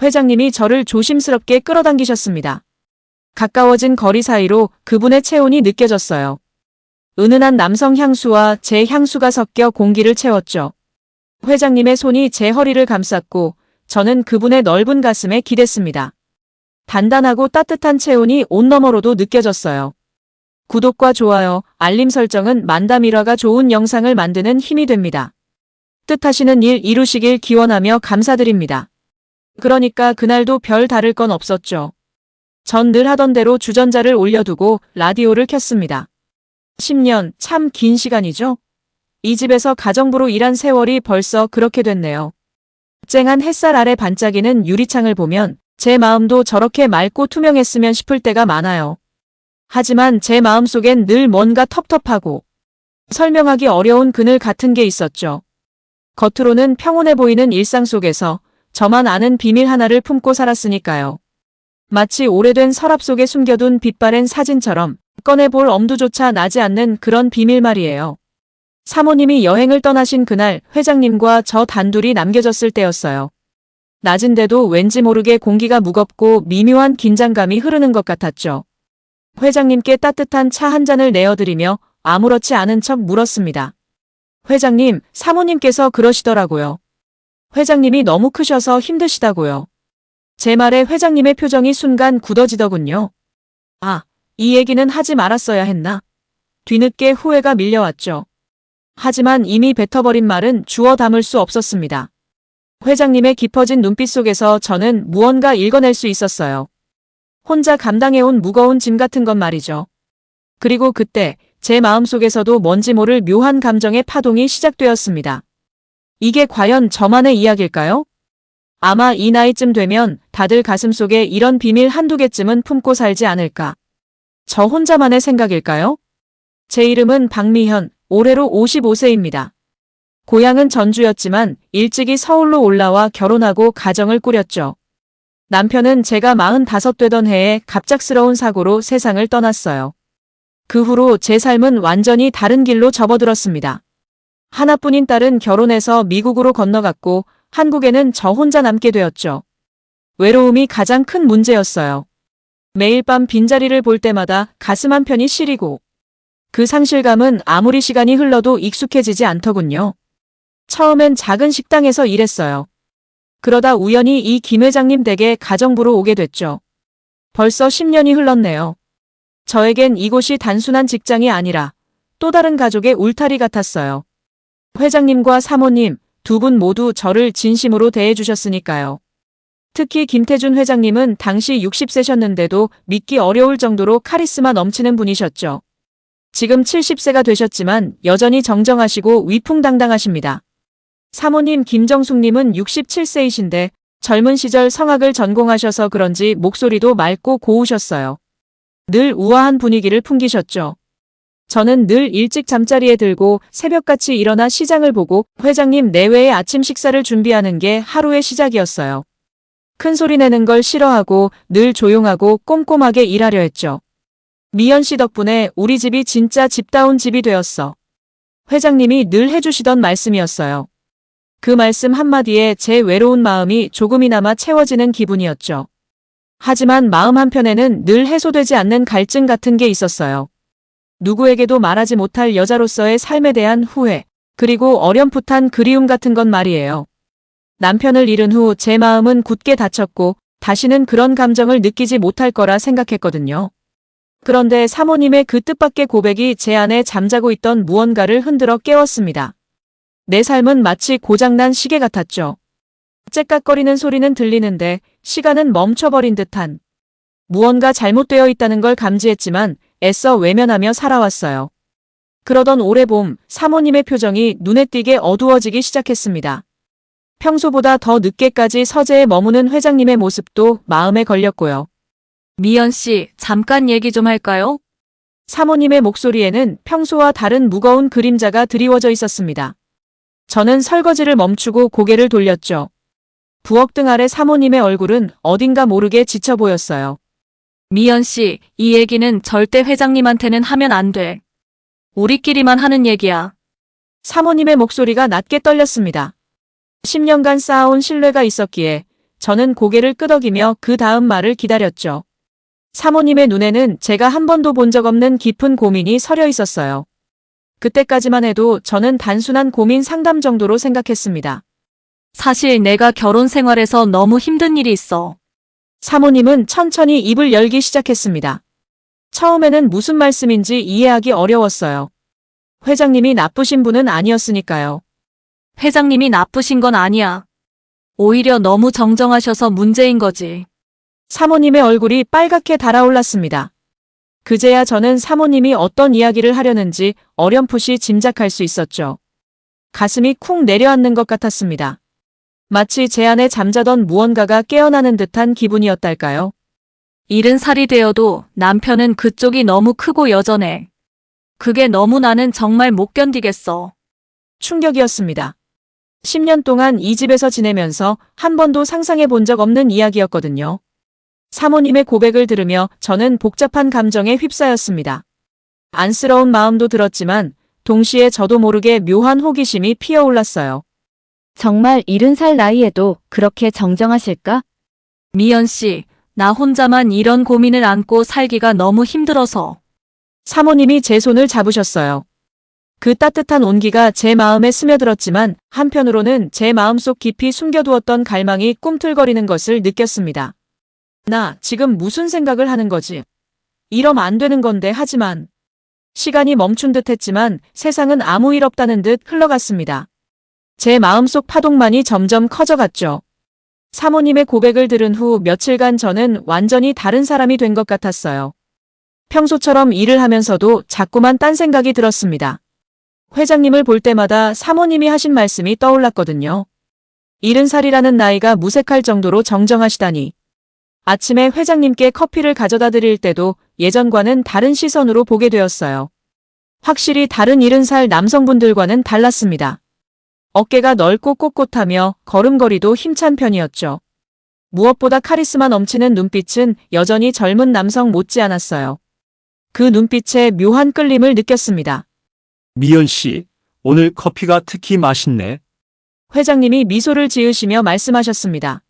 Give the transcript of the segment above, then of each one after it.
회장님이 저를 조심스럽게 끌어당기셨습니다. 가까워진 거리 사이로 그분의 체온이 느껴졌어요. 은은한 남성 향수와 제 향수가 섞여 공기를 채웠죠. 회장님의 손이 제 허리를 감쌌고 저는 그분의 넓은 가슴에 기댔습니다. 단단하고 따뜻한 체온이 온너머로도 느껴졌어요. 구독과 좋아요, 알림 설정은 만담일화가 좋은 영상을 만드는 힘이 됩니다. 뜻하시는 일 이루시길 기원하며 감사드립니다. 그러니까 그날도 별 다를 건 없었죠. 전 늘 하던 대로 주전자를 올려두고 라디오를 켰습니다. 10년, 참 긴 시간이죠? 이 집에서 가정부로 일한 세월이 벌써 그렇게 됐네요. 쨍한 햇살 아래 반짝이는 유리창을 보면 제 마음도 저렇게 맑고 투명했으면 싶을 때가 많아요. 하지만 제 마음속엔 늘 뭔가 텁텁하고 설명하기 어려운 그늘 같은 게 있었죠. 겉으로는 평온해 보이는 일상 속에서 저만 아는 비밀 하나를 품고 살았으니까요. 마치 오래된 서랍 속에 숨겨둔 빛바랜 사진처럼 꺼내볼 엄두조차 나지 않는 그런 비밀 말이에요. 사모님이 여행을 떠나신 그날 회장님과 저 단둘이 남겨졌을 때였어요. 낮인데도 왠지 모르게 공기가 무겁고 미묘한 긴장감이 흐르는 것 같았죠. 회장님께 따뜻한 차 한 잔을 내어드리며 아무렇지 않은 척 물었습니다. 회장님, 사모님께서 그러시더라고요. 회장님이 너무 크셔서 힘드시다고요. 제 말에 회장님의 표정이 순간 굳어지더군요. 아, 이 얘기는 하지 말았어야 했나? 뒤늦게 후회가 밀려왔죠. 하지만 이미 뱉어버린 말은 주워 담을 수 없었습니다. 회장님의 깊어진 눈빛 속에서 저는 무언가 읽어낼 수 있었어요. 혼자 감당해온 무거운 짐 같은 건 말이죠. 그리고 그때 제 마음속에서도 뭔지 모를 묘한 감정의 파동이 시작되었습니다. 이게 과연 저만의 이야기일까요? 아마 이 나이쯤 되면 다들 가슴속에 이런 비밀 한두 개쯤은 품고 살지 않을까. 저 혼자만의 생각일까요? 제 이름은 박미현, 올해로 55세입니다. 고향은 전주였지만 일찍이 서울로 올라와 결혼하고 가정을 꾸렸죠. 남편은 제가 45 되던 해에 갑작스러운 사고로 세상을 떠났어요. 그 후로 제 삶은 완전히 다른 길로 접어들었습니다. 하나뿐인 딸은 결혼해서 미국으로 건너갔고 한국에는 저 혼자 남게 되었죠. 외로움이 가장 큰 문제였어요. 매일 밤 빈자리를 볼 때마다 가슴 한편이 시리고 그 상실감은 아무리 시간이 흘러도 익숙해지지 않더군요. 처음엔 작은 식당에서 일했어요. 그러다 우연히 이 김 회장님 댁에 가정부로 오게 됐죠. 벌써 10년이 흘렀네요. 저에겐 이곳이 단순한 직장이 아니라 또 다른 가족의 울타리 같았어요. 회장님과 사모님 두 분 모두 저를 진심으로 대해주셨으니까요. 특히 김태준 회장님은 당시 60세셨는데도 믿기 어려울 정도로 카리스마 넘치는 분이셨죠. 지금 70세가 되셨지만 여전히 정정하시고 위풍당당하십니다. 사모님 김정숙님은 67세이신데 젊은 시절 성악을 전공하셔서 그런지 목소리도 맑고 고우셨어요. 늘 우아한 분위기를 풍기셨죠. 저는 늘 일찍 잠자리에 들고 새벽같이 일어나 시장을 보고 회장님 내외의 아침 식사를 준비하는 게 하루의 시작이었어요. 큰 소리 내는 걸 싫어하고 늘 조용하고 꼼꼼하게 일하려 했죠. 미연 씨 덕분에 우리 집이 진짜 집다운 집이 되었어. 회장님이 늘 해주시던 말씀이었어요. 그 말씀 한마디에 제 외로운 마음이 조금이나마 채워지는 기분이었죠. 하지만 마음 한편에는 늘 해소되지 않는 갈증 같은 게 있었어요. 누구에게도 말하지 못할 여자로서의 삶에 대한 후회, 그리고 어렴풋한 그리움 같은 건 말이에요. 남편을 잃은 후 제 마음은 굳게 닫혔고 다시는 그런 감정을 느끼지 못할 거라 생각했거든요. 그런데 사모님의 그 뜻밖의 고백이 제 안에 잠자고 있던 무언가를 흔들어 깨웠습니다. 내 삶은 마치 고장난 시계 같았죠. 째깍거리는 소리는 들리는데 시간은 멈춰버린 듯한. 무언가 잘못되어 있다는 걸 감지했지만 애써 외면하며 살아왔어요. 그러던 올해 봄 사모님의 표정이 눈에 띄게 어두워지기 시작했습니다. 평소보다 더 늦게까지 서재에 머무는 회장님의 모습도 마음에 걸렸고요. 미연 씨, 잠깐 얘기 좀 할까요? 사모님의 목소리에는 평소와 다른 무거운 그림자가 드리워져 있었습니다. 저는 설거지를 멈추고 고개를 돌렸죠. 부엌등 아래 사모님의 얼굴은 어딘가 모르게 지쳐 보였어요. 미연 씨, 이 얘기는 절대 회장님한테는 하면 안 돼. 우리끼리만 하는 얘기야. 사모님의 목소리가 낮게 떨렸습니다. 10년간 쌓아온 신뢰가 있었기에 저는 고개를 끄덕이며 그 다음 말을 기다렸죠. 사모님의 눈에는 제가 한 번도 본 적 없는 깊은 고민이 서려 있었어요. 그때까지만 해도 저는 단순한 고민 상담 정도로 생각했습니다. 사실 내가 결혼 생활에서 너무 힘든 일이 있어. 사모님은 천천히 입을 열기 시작했습니다. 처음에는 무슨 말씀인지 이해하기 어려웠어요. 회장님이 나쁘신 분은 아니었으니까요. 회장님이 나쁘신 건 아니야. 오히려 너무 정정하셔서 문제인 거지. 사모님의 얼굴이 빨갛게 달아올랐습니다. 그제야 저는 사모님이 어떤 이야기를 하려는지 어렴풋이 짐작할 수 있었죠. 가슴이 쿵 내려앉는 것 같았습니다. 마치 제 안에 잠자던 무언가가 깨어나는 듯한 기분이었달까요? 70살이 되어도 남편은 그쪽이 너무 크고 여전해. 그게 너무 나는 정말 못 견디겠어. 충격이었습니다. 10년 동안 이 집에서 지내면서 한 번도 상상해 본 적 없는 이야기였거든요. 사모님의 고백을 들으며 저는 복잡한 감정에 휩싸였습니다. 안쓰러운 마음도 들었지만 동시에 저도 모르게 묘한 호기심이 피어올랐어요. 정말 70살 나이에도 그렇게 정정하실까? 미연 씨, 나 혼자만 이런 고민을 안고 살기가 너무 힘들어서. 사모님이 제 손을 잡으셨어요. 그 따뜻한 온기가 제 마음에 스며들었지만 한편으로는 제 마음속 깊이 숨겨두었던 갈망이 꿈틀거리는 것을 느꼈습니다. 나 지금 무슨 생각을 하는 거지? 이러면 안 되는 건데 하지만 시간이 멈춘 듯 했지만 세상은 아무 일 없다는 듯 흘러갔습니다. 제 마음속 파동만이 점점 커져갔죠. 사모님의 고백을 들은 후 며칠간 저는 완전히 다른 사람이 된 것 같았어요. 평소처럼 일을 하면서도 자꾸만 딴 생각이 들었습니다. 회장님을 볼 때마다 사모님이 하신 말씀이 떠올랐거든요. 70살이라는 나이가 무색할 정도로 정정하시다니. 아침에 회장님께 커피를 가져다 드릴 때도 예전과는 다른 시선으로 보게 되었어요. 확실히 다른 70살 남성분들과는 달랐습니다. 어깨가 넓고 꼿꼿하며 걸음걸이도 힘찬 편이었죠. 무엇보다 카리스마 넘치는 눈빛은 여전히 젊은 남성 못지않았어요. 그 눈빛에 묘한 끌림을 느꼈습니다. 미연 씨, 오늘 커피가 특히 맛있네. 회장님이 미소를 지으시며 말씀하셨습니다.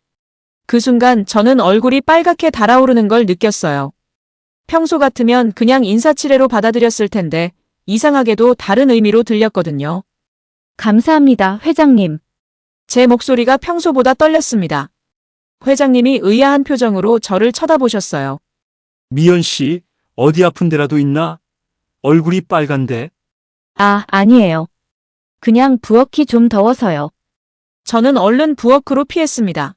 그 순간 저는 얼굴이 빨갛게 달아오르는 걸 느꼈어요. 평소 같으면 그냥 인사치레로 받아들였을 텐데 이상하게도 다른 의미로 들렸거든요. 감사합니다, 회장님. 제 목소리가 평소보다 떨렸습니다. 회장님이 의아한 표정으로 저를 쳐다보셨어요. 미연 씨, 어디 아픈 데라도 있나? 얼굴이 빨간데. 아니에요. 그냥 부엌이 좀 더워서요. 저는 얼른 부엌으로 피했습니다.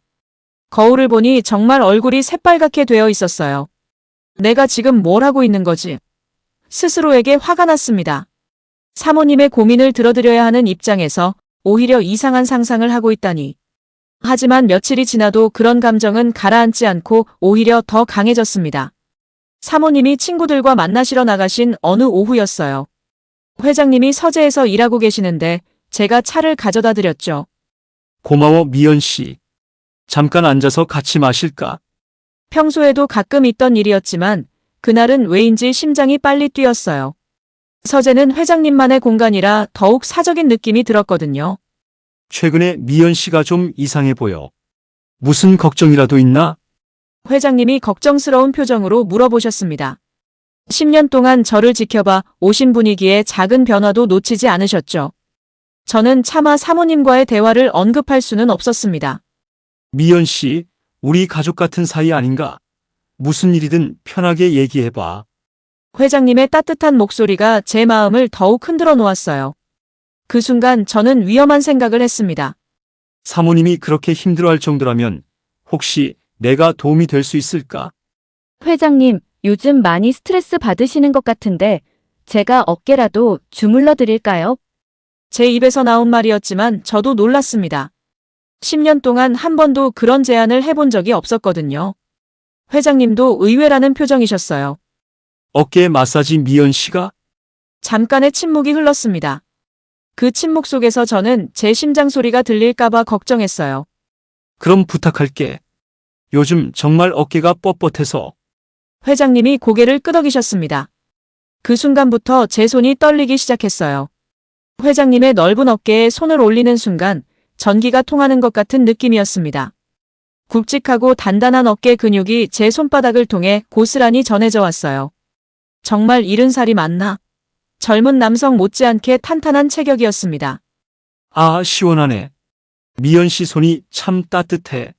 거울을 보니 정말 얼굴이 새빨갛게 되어 있었어요. 내가 지금 뭘 하고 있는 거지? 스스로에게 화가 났습니다. 사모님의 고민을 들어드려야 하는 입장에서 오히려 이상한 상상을 하고 있다니. 하지만 며칠이 지나도 그런 감정은 가라앉지 않고 오히려 더 강해졌습니다. 사모님이 친구들과 만나시러 나가신 어느 오후였어요. 회장님이 서재에서 일하고 계시는데 제가 차를 가져다 드렸죠. 고마워, 미연 씨. 잠깐 앉아서 같이 마실까? 평소에도 가끔 있던 일이었지만 그날은 왜인지 심장이 빨리 뛰었어요. 서재는 회장님만의 공간이라 더욱 사적인 느낌이 들었거든요. 최근에 미연 씨가 좀 이상해 보여. 무슨 걱정이라도 있나? 회장님이 걱정스러운 표정으로 물어보셨습니다. 10년 동안 저를 지켜봐 오신 분이기에 작은 변화도 놓치지 않으셨죠. 저는 차마 사모님과의 대화를 언급할 수는 없었습니다. 미연 씨, 우리 가족 같은 사이 아닌가? 무슨 일이든 편하게 얘기해봐. 회장님의 따뜻한 목소리가 제 마음을 더욱 흔들어 놓았어요. 그 순간 저는 위험한 생각을 했습니다. 사모님이 그렇게 힘들어할 정도라면 혹시 내가 도움이 될 수 있을까? 회장님, 요즘 많이 스트레스 받으시는 것 같은데 제가 어깨라도 주물러 드릴까요? 제 입에서 나온 말이었지만 저도 놀랐습니다. 10년 동안 한 번도 그런 제안을 해본 적이 없었거든요. 회장님도 의외라는 표정이셨어요. 어깨 마사지 미연 씨가? 잠깐의 침묵이 흘렀습니다. 그 침묵 속에서 저는 제 심장 소리가 들릴까봐 걱정했어요. 그럼 부탁할게. 요즘 정말 어깨가 뻣뻣해서. 회장님이 고개를 끄덕이셨습니다. 그 순간부터 제 손이 떨리기 시작했어요. 회장님의 넓은 어깨에 손을 올리는 순간 전기가 통하는 것 같은 느낌이었습니다. 굵직하고 단단한 어깨 근육이 제 손바닥을 통해 고스란히 전해져 왔어요. 정말 70살이 맞나? 젊은 남성 못지않게 탄탄한 체격이었습니다. 아, 시원하네. 미연 씨 손이 참 따뜻해.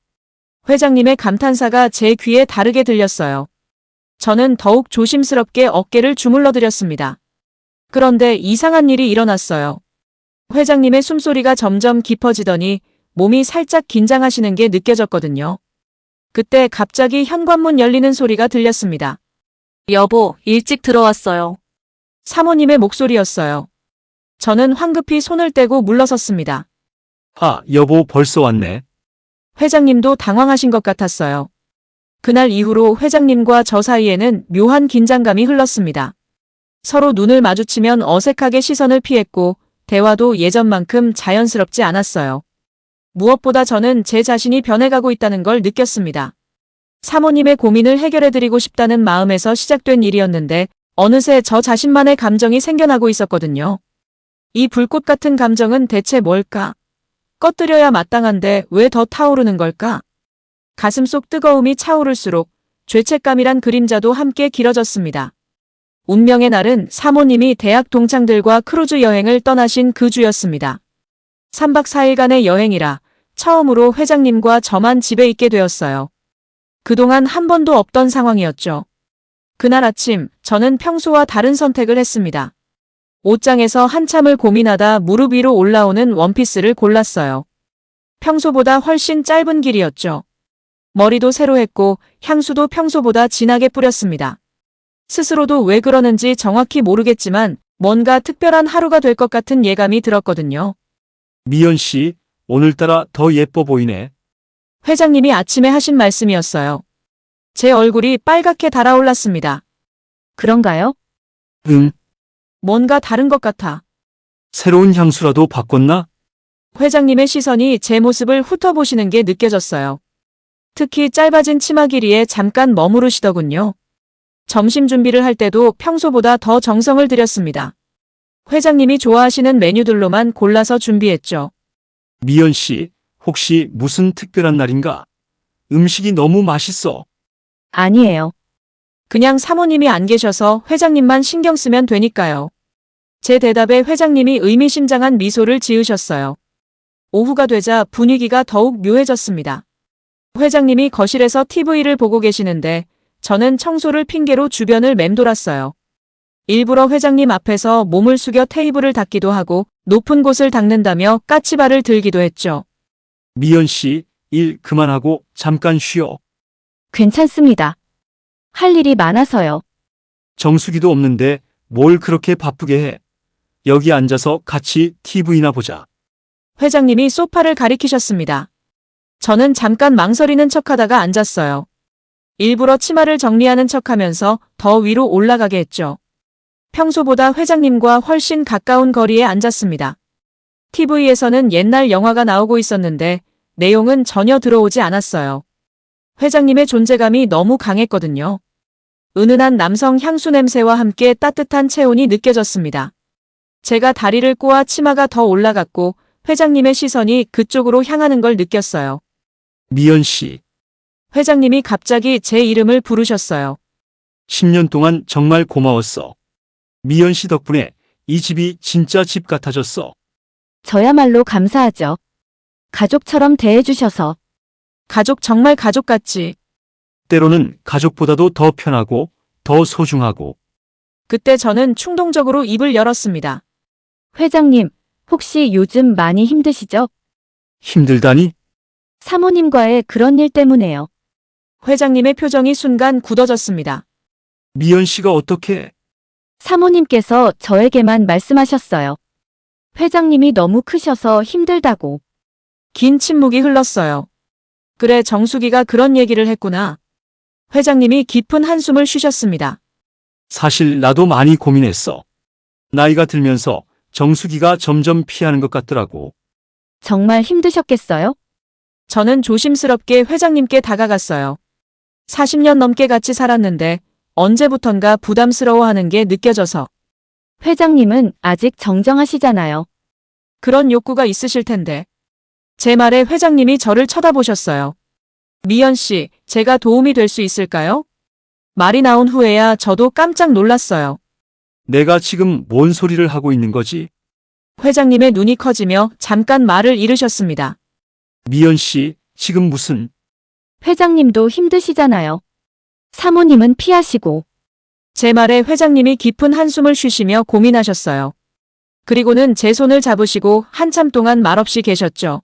회장님의 감탄사가 제 귀에 다르게 들렸어요. 저는 더욱 조심스럽게 어깨를 주물러 드렸습니다. 그런데 이상한 일이 일어났어요. 회장님의 숨소리가 점점 깊어지더니 몸이 살짝 긴장하시는 게 느껴졌거든요. 그때 갑자기 현관문 열리는 소리가 들렸습니다. 여보, 일찍 들어왔어요. 사모님의 목소리였어요. 저는 황급히 손을 떼고 물러섰습니다. 아, 여보 벌써 왔네. 회장님도 당황하신 것 같았어요. 그날 이후로 회장님과 저 사이에는 묘한 긴장감이 흘렀습니다. 서로 눈을 마주치면 어색하게 시선을 피했고 대화도 예전만큼 자연스럽지 않았어요. 무엇보다 저는 제 자신이 변해가고 있다는 걸 느꼈습니다. 사모님의 고민을 해결해드리고 싶다는 마음에서 시작된 일이었는데 어느새 저 자신만의 감정이 생겨나고 있었거든요. 이 불꽃 같은 감정은 대체 뭘까? 꺼뜨려야 마땅한데 왜 더 타오르는 걸까? 가슴속 뜨거움이 차오를수록 죄책감이란 그림자도 함께 길어졌습니다. 운명의 날은 사모님이 대학 동창들과 크루즈 여행을 떠나신 그 주였습니다. 3박 4일간의 여행이라 처음으로 회장님과 저만 집에 있게 되었어요. 그동안 한 번도 없던 상황이었죠. 그날 아침 저는 평소와 다른 선택을 했습니다. 옷장에서 한참을 고민하다 무릎 위로 올라오는 원피스를 골랐어요. 평소보다 훨씬 짧은 길이었죠. 머리도 새로 했고 향수도 평소보다 진하게 뿌렸습니다. 스스로도 왜 그러는지 정확히 모르겠지만 뭔가 특별한 하루가 될 것 같은 예감이 들었거든요. 미연 씨, 오늘따라 더 예뻐 보이네. 회장님이 아침에 하신 말씀이었어요. 제 얼굴이 빨갛게 달아올랐습니다. 그런가요? 응, 뭔가 다른 것 같아. 새로운 향수라도 바꿨나? 회장님의 시선이 제 모습을 훑어보시는 게 느껴졌어요. 특히 짧아진 치마 길이에 잠깐 머무르시더군요. 점심 준비를 할 때도 평소보다 더 정성을 들였습니다. 회장님이 좋아하시는 메뉴들로만 골라서 준비했죠. 미연 씨, 혹시 무슨 특별한 날인가? 음식이 너무 맛있어. 아니에요. 그냥 사모님이 안 계셔서 회장님만 신경 쓰면 되니까요. 제 대답에 회장님이 의미심장한 미소를 지으셨어요. 오후가 되자 분위기가 더욱 묘해졌습니다. 회장님이 거실에서 TV를 보고 계시는데 저는 청소를 핑계로 주변을 맴돌았어요. 일부러 회장님 앞에서 몸을 숙여 테이블을 닦기도 하고 높은 곳을 닦는다며 까치발을 들기도 했죠. 미연 씨, 일 그만하고 잠깐 쉬어. 괜찮습니다. 할 일이 많아서요. 정수기도 없는데 뭘 그렇게 바쁘게 해. 여기 앉아서 같이 TV나 보자. 회장님이 소파를 가리키셨습니다. 저는 잠깐 망설이는 척하다가 앉았어요. 일부러 치마를 정리하는 척하면서 더 위로 올라가게 했죠. 평소보다 회장님과 훨씬 가까운 거리에 앉았습니다. TV에서는 옛날 영화가 나오고 있었는데 내용은 전혀 들어오지 않았어요. 회장님의 존재감이 너무 강했거든요. 은은한 남성 향수 냄새와 함께 따뜻한 체온이 느껴졌습니다. 제가 다리를 꼬아 치마가 더 올라갔고 회장님의 시선이 그쪽으로 향하는 걸 느꼈어요. 미연 씨, 회장님이 갑자기 제 이름을 부르셨어요. 10년 동안 정말 고마웠어. 미연 씨 덕분에 이 집이 진짜 집 같아졌어. 저야말로 감사하죠. 가족처럼 대해주셔서. 가족 정말 가족 같지. 때로는 가족보다도 더 편하고 더 소중하고. 그때 저는 충동적으로 입을 열었습니다. 회장님, 혹시 요즘 많이 힘드시죠? 힘들다니? 사모님과의 그런 일 때문에요. 회장님의 표정이 순간 굳어졌습니다. 미연 씨가 어떻게? 사모님께서 저에게만 말씀하셨어요. 회장님이 너무 크셔서 힘들다고. 긴 침묵이 흘렀어요. 그래, 정수기가 그런 얘기를 했구나. 회장님이 깊은 한숨을 쉬셨습니다. 사실 나도 많이 고민했어. 나이가 들면서 정수기가 점점 피하는 것 같더라고. 정말 힘드셨겠어요? 저는 조심스럽게 회장님께 다가갔어요. 40년 넘게 같이 살았는데 언제부턴가 부담스러워하는 게 느껴져서. 회장님은 아직 정정하시잖아요. 그런 욕구가 있으실 텐데. 제 말에 회장님이 저를 쳐다보셨어요. 미연 씨, 제가 도움이 될 수 있을까요? 말이 나온 후에야 저도 깜짝 놀랐어요. 내가 지금 뭔 소리를 하고 있는 거지? 회장님의 눈이 커지며 잠깐 말을 잃으셨습니다. 미연 씨, 지금 무슨... 회장님도 힘드시잖아요. 사모님은 피하시고. 제 말에 회장님이 깊은 한숨을 쉬시며 고민하셨어요. 그리고는 제 손을 잡으시고 한참 동안 말없이 계셨죠.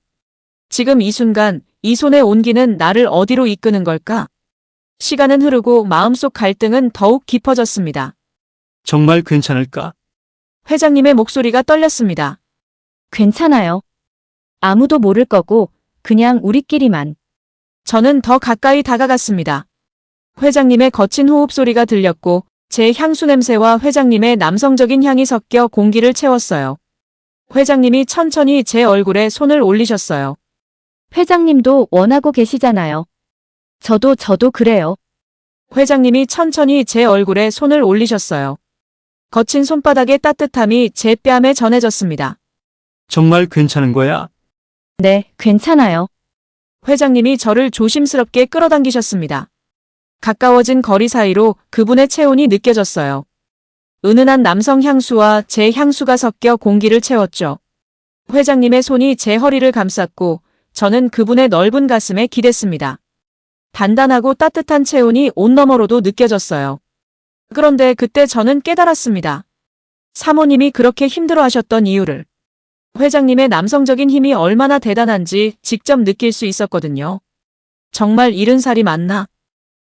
지금 이 순간, 이 손의 온기는 나를 어디로 이끄는 걸까? 시간은 흐르고 마음속 갈등은 더욱 깊어졌습니다. 정말 괜찮을까? 회장님의 목소리가 떨렸습니다. 괜찮아요. 아무도 모를 거고 그냥 우리끼리만. 저는 더 가까이 다가갔습니다. 회장님의 거친 호흡 소리가 들렸고 제 향수 냄새와 회장님의 남성적인 향이 섞여 공기를 채웠어요. 회장님이 천천히 제 얼굴에 손을 올리셨어요. 회장님도 원하고 계시잖아요. 저도 그래요. 회장님이 천천히 제 얼굴에 손을 올리셨어요. 거친 손바닥의 따뜻함이 제 뺨에 전해졌습니다. 정말 괜찮은 거야? 네, 괜찮아요. 회장님이 저를 조심스럽게 끌어당기셨습니다. 가까워진 거리 사이로 그분의 체온이 느껴졌어요. 은은한 남성 향수와 제 향수가 섞여 공기를 채웠죠. 회장님의 손이 제 허리를 감쌌고 저는 그분의 넓은 가슴에 기댔습니다. 단단하고 따뜻한 체온이 온너머로도 느껴졌어요. 그런데 그때 저는 깨달았습니다. 사모님이 그렇게 힘들어하셨던 이유를. 회장님의 남성적인 힘이 얼마나 대단한지 직접 느낄 수 있었거든요. 정말 70살이 맞나?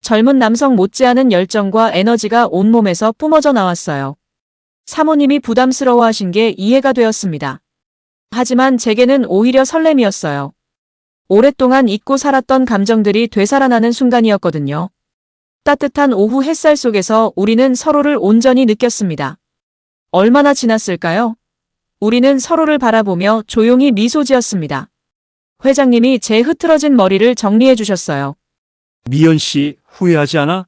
젊은 남성 못지않은 열정과 에너지가 온몸에서 뿜어져 나왔어요. 사모님이 부담스러워하신 게 이해가 되었습니다. 하지만 제게는 오히려 설렘이었어요. 오랫동안 잊고 살았던 감정들이 되살아나는 순간이었거든요. 따뜻한 오후 햇살 속에서 우리는 서로를 온전히 느꼈습니다. 얼마나 지났을까요? 우리는 서로를 바라보며 조용히 미소 지었습니다. 회장님이 제 흐트러진 머리를 정리해 주셨어요. 미연 씨, 후회하지 않아?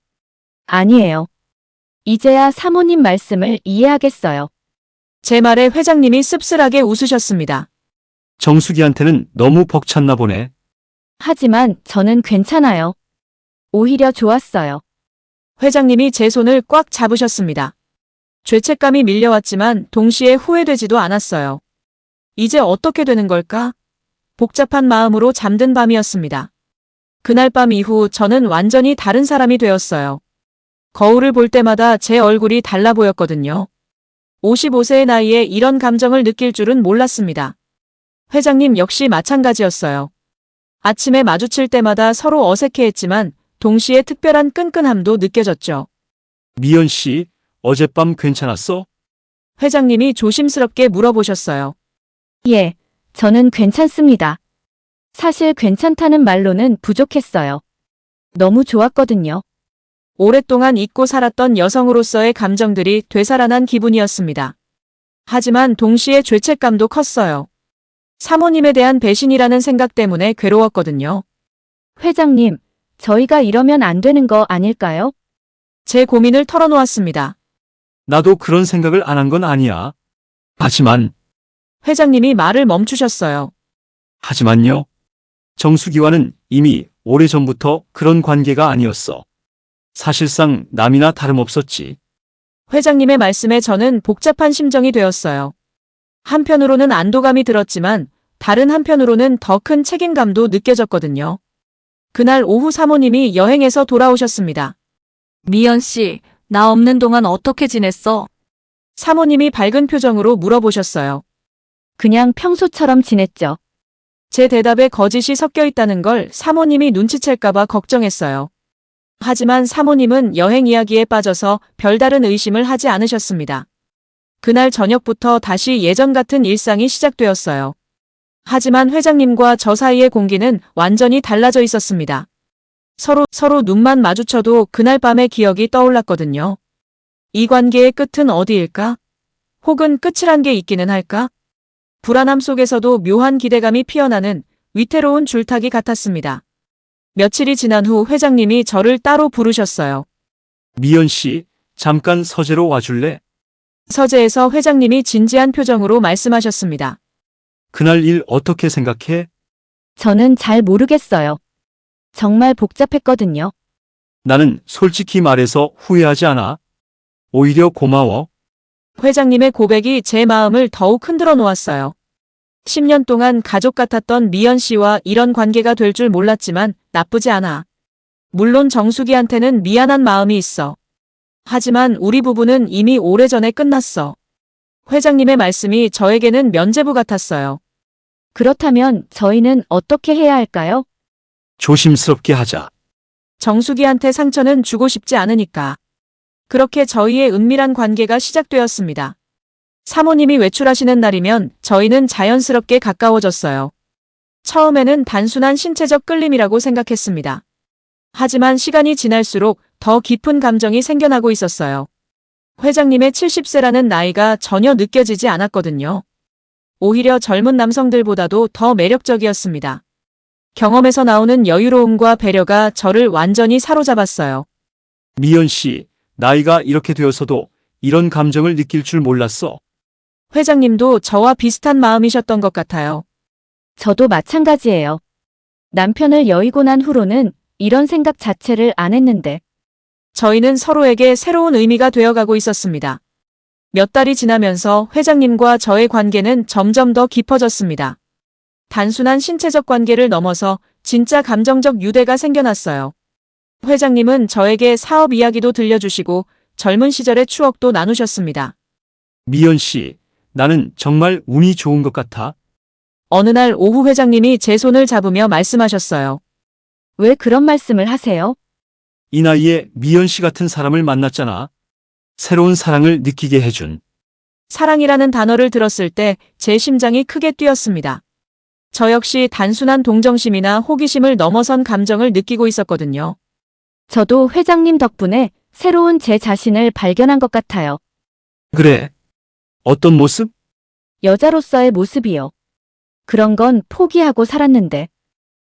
아니에요. 이제야 사모님 말씀을 이해하겠어요. 제 말에 회장님이 씁쓸하게 웃으셨습니다. 정수기한테는 너무 벅찼나 보네. 하지만 저는 괜찮아요. 오히려 좋았어요. 회장님이 제 손을 꽉 잡으셨습니다. 죄책감이 밀려왔지만 동시에 후회되지도 않았어요. 이제 어떻게 되는 걸까? 복잡한 마음으로 잠든 밤이었습니다. 그날 밤 이후 저는 완전히 다른 사람이 되었어요. 거울을 볼 때마다 제 얼굴이 달라 보였거든요. 55세의 나이에 이런 감정을 느낄 줄은 몰랐습니다. 회장님 역시 마찬가지였어요. 아침에 마주칠 때마다 서로 어색해했지만 동시에 특별한 끈끈함도 느껴졌죠. 미연 씨, 어젯밤 괜찮았어? 회장님이 조심스럽게 물어보셨어요. 예, 저는 괜찮습니다. 사실 괜찮다는 말로는 부족했어요. 너무 좋았거든요. 오랫동안 잊고 살았던 여성으로서의 감정들이 되살아난 기분이었습니다. 하지만 동시에 죄책감도 컸어요. 사모님에 대한 배신이라는 생각 때문에 괴로웠거든요. 회장님, 저희가 이러면 안 되는 거 아닐까요? 제 고민을 털어놓았습니다. 나도 그런 생각을 안 한 건 아니야. 하지만, 회장님이 말을 멈추셨어요. 하지만요. 정수기와는 이미 오래전부터 그런 관계가 아니었어. 사실상 남이나 다름없었지. 회장님의 말씀에 저는 복잡한 심정이 되었어요. 한편으로는 안도감이 들었지만 다른 한편으로는 더 큰 책임감도 느껴졌거든요. 그날 오후 사모님이 여행에서 돌아오셨습니다. 미연 씨, 나 없는 동안 어떻게 지냈어? 사모님이 밝은 표정으로 물어보셨어요. 그냥 평소처럼 지냈죠. 제 대답에 거짓이 섞여 있다는 걸 사모님이 눈치챌까봐 걱정했어요. 하지만 사모님은 여행 이야기에 빠져서 별다른 의심을 하지 않으셨습니다. 그날 저녁부터 다시 예전 같은 일상이 시작되었어요. 하지만 회장님과 저 사이의 공기는 완전히 달라져 있었습니다. 서로 눈만 마주쳐도 그날 밤의 기억이 떠올랐거든요. 이 관계의 끝은 어디일까? 혹은 끝이란 게 있기는 할까? 불안함 속에서도 묘한 기대감이 피어나는 위태로운 줄타기 같았습니다. 며칠이 지난 후 회장님이 저를 따로 부르셨어요. 미연 씨, 잠깐 서재로 와줄래? 서재에서 회장님이 진지한 표정으로 말씀하셨습니다. 그날 일 어떻게 생각해? 저는 잘 모르겠어요. 정말 복잡했거든요. 나는 솔직히 말해서 후회하지 않아. 오히려 고마워. 회장님의 고백이 제 마음을 더욱 흔들어 놓았어요. 10년 동안 가족 같았던 미연 씨와 이런 관계가 될 줄 몰랐지만 나쁘지 않아. 물론 정수기한테는 미안한 마음이 있어. 하지만 우리 부부는 이미 오래전에 끝났어. 회장님의 말씀이 저에게는 면죄부 같았어요. 그렇다면 저희는 어떻게 해야 할까요? 조심스럽게 하자. 정수기한테 상처는 주고 싶지 않으니까. 그렇게 저희의 은밀한 관계가 시작되었습니다. 사모님이 외출하시는 날이면 저희는 자연스럽게 가까워졌어요. 처음에는 단순한 신체적 끌림이라고 생각했습니다. 하지만 시간이 지날수록 더 깊은 감정이 생겨나고 있었어요. 회장님의 70세라는 나이가 전혀 느껴지지 않았거든요. 오히려 젊은 남성들보다도 더 매력적이었습니다. 경험에서 나오는 여유로움과 배려가 저를 완전히 사로잡았어요. 미연 씨, 나이가 이렇게 되어서도 이런 감정을 느낄 줄 몰랐어. 회장님도 저와 비슷한 마음이셨던 것 같아요. 저도 마찬가지예요. 남편을 여의고 난 후로는 이런 생각 자체를 안 했는데 저희는 서로에게 새로운 의미가 되어가고 있었습니다. 몇 달이 지나면서 회장님과 저의 관계는 점점 더 깊어졌습니다. 단순한 신체적 관계를 넘어서 진짜 감정적 유대가 생겨났어요. 회장님은 저에게 사업 이야기도 들려주시고 젊은 시절의 추억도 나누셨습니다. 미연 씨, 나는 정말 운이 좋은 것 같아. 어느 날 오후 회장님이 제 손을 잡으며 말씀하셨어요. 왜 그런 말씀을 하세요? 이 나이에 미연 씨 같은 사람을 만났잖아. 새로운 사랑을 느끼게 해준. 사랑이라는 단어를 들었을 때 제 심장이 크게 뛰었습니다. 저 역시 단순한 동정심이나 호기심을 넘어선 감정을 느끼고 있었거든요. 저도 회장님 덕분에 새로운 제 자신을 발견한 것 같아요. 그래. 어떤 모습? 여자로서의 모습이요. 그런 건 포기하고 살았는데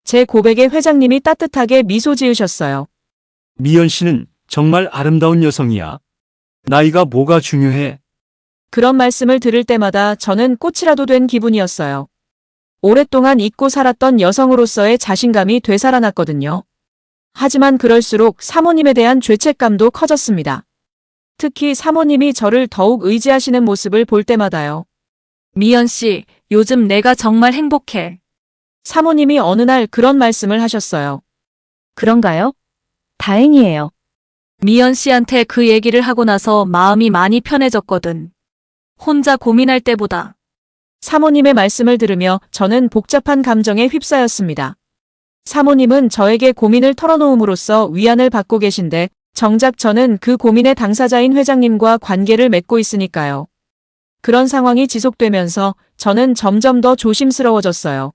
제 고백에 회장님이 따뜻하게 미소 지으셨어요. 미연 씨는 정말 아름다운 여성이야. 나이가 뭐가 중요해? 그런 말씀을 들을 때마다 저는 꽃이라도 된 기분이었어요. 오랫동안 잊고 살았던 여성으로서의 자신감이 되살아났거든요. 하지만 그럴수록 사모님에 대한 죄책감도 커졌습니다. 특히 사모님이 저를 더욱 의지하시는 모습을 볼 때마다요. 미연 씨, 요즘 내가 정말 행복해. 사모님이 어느 날 그런 말씀을 하셨어요. 그런가요? 다행이에요. 미연 씨한테 그 얘기를 하고 나서 마음이 많이 편해졌거든. 혼자 고민할 때보다. 사모님의 말씀을 들으며 저는 복잡한 감정에 휩싸였습니다. 사모님은 저에게 고민을 털어놓음으로써 위안을 받고 계신데 정작 저는 그 고민의 당사자인 회장님과 관계를 맺고 있으니까요. 그런 상황이 지속되면서 저는 점점 더 조심스러워졌어요.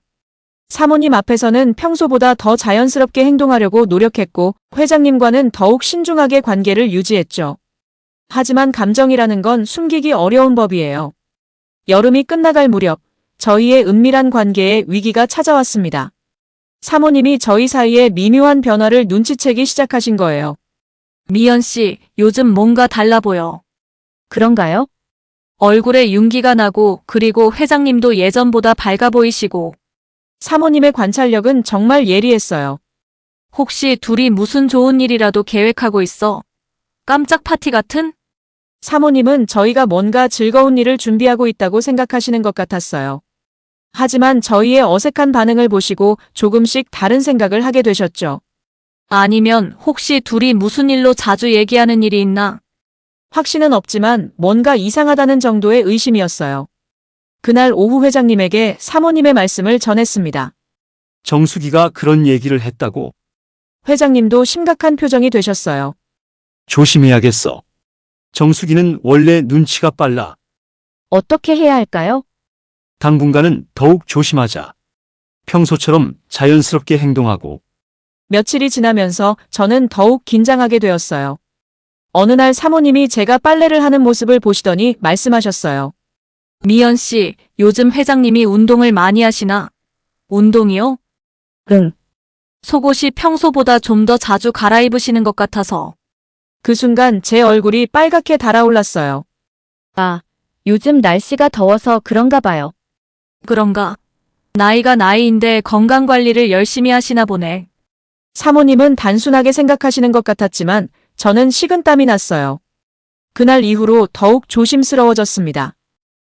사모님 앞에서는 평소보다 더 자연스럽게 행동하려고 노력했고 회장님과는 더욱 신중하게 관계를 유지했죠. 하지만 감정이라는 건 숨기기 어려운 법이에요. 여름이 끝나갈 무렵 저희의 은밀한 관계에 위기가 찾아왔습니다. 사모님이 저희 사이에 미묘한 변화를 눈치채기 시작하신 거예요. 미연 씨, 요즘 뭔가 달라 보여. 그런가요? 얼굴에 윤기가 나고 그리고 회장님도 예전보다 밝아 보이시고 사모님의 관찰력은 정말 예리했어요. 혹시 둘이 무슨 좋은 일이라도 계획하고 있어? 깜짝 파티 같은? 사모님은 저희가 뭔가 즐거운 일을 준비하고 있다고 생각하시는 것 같았어요. 하지만 저희의 어색한 반응을 보시고 조금씩 다른 생각을 하게 되셨죠. 아니면 혹시 둘이 무슨 일로 자주 얘기하는 일이 있나? 확신은 없지만 뭔가 이상하다는 정도의 의심이었어요. 그날 오후 회장님에게 사모님의 말씀을 전했습니다. 정수기가 그런 얘기를 했다고. 회장님도 심각한 표정이 되셨어요. 조심해야겠어. 정수기는 원래 눈치가 빨라. 어떻게 해야 할까요? 당분간은 더욱 조심하자. 평소처럼 자연스럽게 행동하고. 며칠이 지나면서 저는 더욱 긴장하게 되었어요. 어느 날 사모님이 제가 빨래를 하는 모습을 보시더니 말씀하셨어요. 미연 씨, 요즘 회장님이 운동을 많이 하시나? 운동이요? 응. 속옷이 평소보다 좀 더 자주 갈아입으시는 것 같아서. 그 순간 제 얼굴이 빨갛게 달아올랐어요. 아, 요즘 날씨가 더워서 그런가 봐요. 그런가? 나이가 나이인데 건강관리를 열심히 하시나 보네. 사모님은 단순하게 생각하시는 것 같았지만 저는 식은땀이 났어요. 그날 이후로 더욱 조심스러워졌습니다.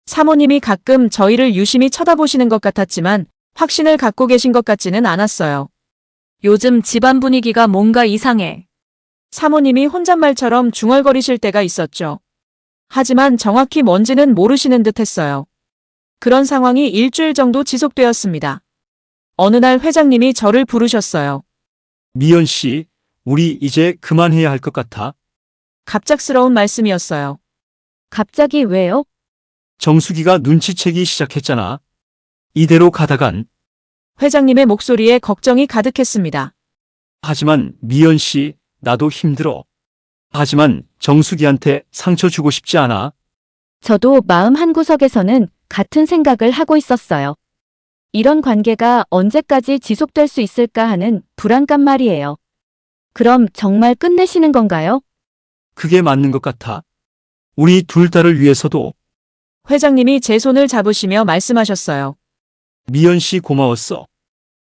사모님이 가끔 저희를 유심히 쳐다보시는 것 같았지만 확신을 갖고 계신 것 같지는 않았어요. 요즘 집안 분위기가 뭔가 이상해. 사모님이 혼잣말처럼 중얼거리실 때가 있었죠. 하지만 정확히 뭔지는 모르시는 듯 했어요. 그런 상황이 일주일 정도 지속되었습니다. 어느 날 회장님이 저를 부르셨어요. 미연 씨, 우리 이제 그만해야 할 것 같아. 갑작스러운 말씀이었어요. 갑자기 왜요? 정수기가 눈치채기 시작했잖아. 이대로 가다간. 회장님의 목소리에 걱정이 가득했습니다. 하지만 미연 씨, 나도 힘들어. 하지만 정수기한테 상처 주고 싶지 않아. 저도 마음 한구석에서는 같은 생각을 하고 있었어요. 이런 관계가 언제까지 지속될 수 있을까 하는 불안감 말이에요. 그럼 정말 끝내시는 건가요? 그게 맞는 것 같아. 우리 둘 다를 위해서도. 회장님이 제 손을 잡으시며 말씀하셨어요. 미연 씨 고마웠어.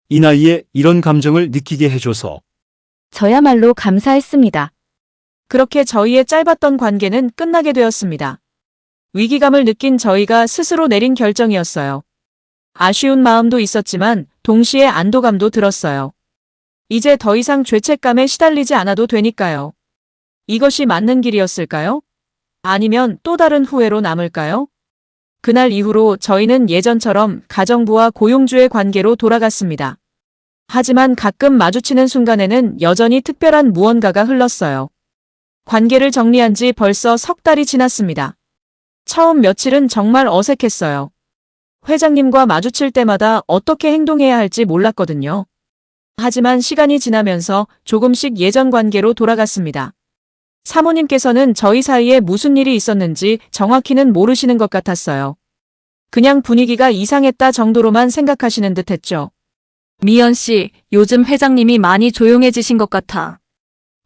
이 나이에 이런 감정을 느끼게 해줘서. 저야말로 감사했습니다. 그렇게 저희의 짧았던 관계는 끝나게 되었습니다. 위기감을 느낀 저희가 스스로 내린 결정이었어요. 아쉬운 마음도 있었지만 동시에 안도감도 들었어요. 이제 더 이상 죄책감에 시달리지 않아도 되니까요. 이것이 맞는 길이었을까요? 아니면 또 다른 후회로 남을까요? 그날 이후로 저희는 예전처럼 가정부와 고용주의 관계로 돌아갔습니다. 하지만 가끔 마주치는 순간에는 여전히 특별한 무언가가 흘렀어요. 관계를 정리한 지 벌써 석 달이 지났습니다. 처음 며칠은 정말 어색했어요. 회장님과 마주칠 때마다 어떻게 행동해야 할지 몰랐거든요. 하지만 시간이 지나면서 조금씩 예전 관계로 돌아갔습니다. 사모님께서는 저희 사이에 무슨 일이 있었는지 정확히는 모르시는 것 같았어요. 그냥 분위기가 이상했다 정도로만 생각하시는 듯 했죠. 미연 씨, 요즘 회장님이 많이 조용해지신 것 같아.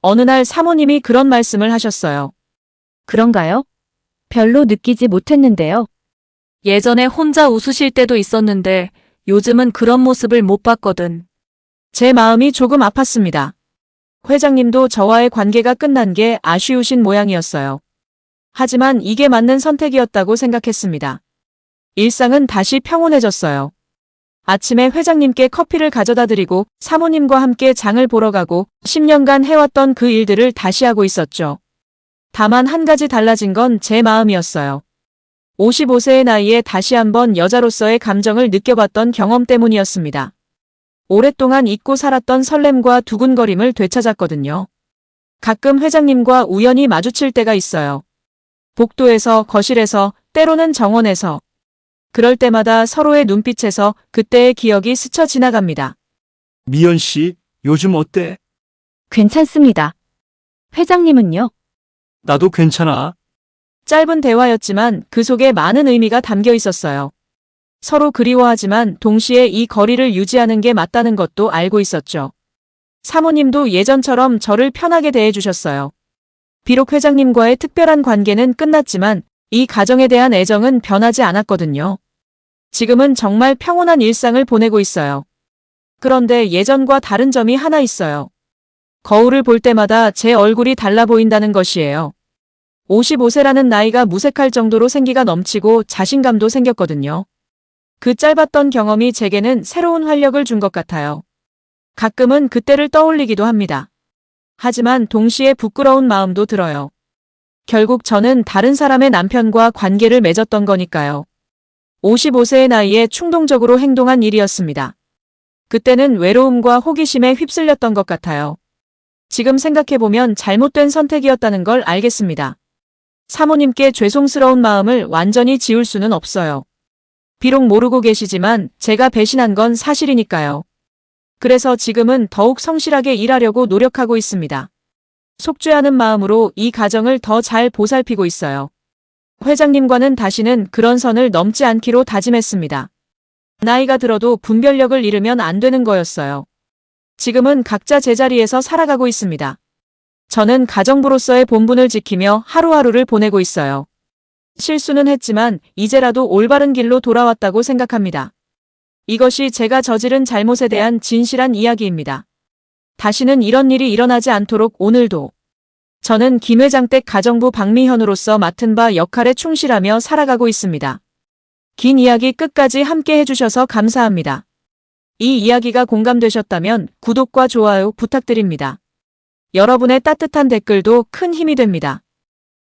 어느 날 사모님이 그런 말씀을 하셨어요. 그런가요? 별로 느끼지 못했는데요. 예전에 혼자 웃으실 때도 있었는데 요즘은 그런 모습을 못 봤거든. 제 마음이 조금 아팠습니다. 회장님도 저와의 관계가 끝난 게 아쉬우신 모양이었어요. 하지만 이게 맞는 선택이었다고 생각했습니다. 일상은 다시 평온해졌어요. 아침에 회장님께 커피를 가져다 드리고 사모님과 함께 장을 보러 가고 10년간 해왔던 그 일들을 다시 하고 있었죠. 다만 한 가지 달라진 건 제 마음이었어요. 55세의 나이에 다시 한번 여자로서의 감정을 느껴봤던 경험 때문이었습니다. 오랫동안 잊고 살았던 설렘과 두근거림을 되찾았거든요. 가끔 회장님과 우연히 마주칠 때가 있어요. 복도에서, 거실에서, 때로는 정원에서. 그럴 때마다 서로의 눈빛에서 그때의 기억이 스쳐 지나갑니다. 미연 씨, 요즘 어때? 괜찮습니다. 회장님은요? 나도 괜찮아. 짧은 대화였지만 그 속에 많은 의미가 담겨 있었어요. 서로 그리워하지만 동시에 이 거리를 유지하는 게 맞다는 것도 알고 있었죠. 사모님도 예전처럼 저를 편하게 대해주셨어요. 비록 회장님과의 특별한 관계는 끝났지만 이 가정에 대한 애정은 변하지 않았거든요. 지금은 정말 평온한 일상을 보내고 있어요. 그런데 예전과 다른 점이 하나 있어요. 거울을 볼 때마다 제 얼굴이 달라 보인다는 것이에요. 55세라는 나이가 무색할 정도로 생기가 넘치고 자신감도 생겼거든요. 그 짧았던 경험이 제게는 새로운 활력을 준 것 같아요. 가끔은 그때를 떠올리기도 합니다. 하지만 동시에 부끄러운 마음도 들어요. 결국 저는 다른 사람의 남편과 관계를 맺었던 거니까요. 55세의 나이에 충동적으로 행동한 일이었습니다. 그때는 외로움과 호기심에 휩쓸렸던 것 같아요. 지금 생각해보면 잘못된 선택이었다는 걸 알겠습니다. 사모님께 죄송스러운 마음을 완전히 지울 수는 없어요. 비록 모르고 계시지만 제가 배신한 건 사실이니까요. 그래서 지금은 더욱 성실하게 일하려고 노력하고 있습니다. 속죄하는 마음으로 이 가정을 더 잘 보살피고 있어요. 회장님과는 다시는 그런 선을 넘지 않기로 다짐했습니다. 나이가 들어도 분별력을 잃으면 안 되는 거였어요. 지금은 각자 제자리에서 살아가고 있습니다. 저는 가정부로서의 본분을 지키며 하루하루를 보내고 있어요. 실수는 했지만 이제라도 올바른 길로 돌아왔다고 생각합니다. 이것이 제가 저지른 잘못에 대한 진실한 이야기입니다. 다시는 이런 일이 일어나지 않도록 오늘도 저는 김 회장 댁 가정부 박미현으로서 맡은 바 역할에 충실하며 살아가고 있습니다. 긴 이야기 끝까지 함께 해주셔서 감사합니다. 이 이야기가 공감되셨다면 구독과 좋아요 부탁드립니다. 여러분의 따뜻한 댓글도 큰 힘이 됩니다.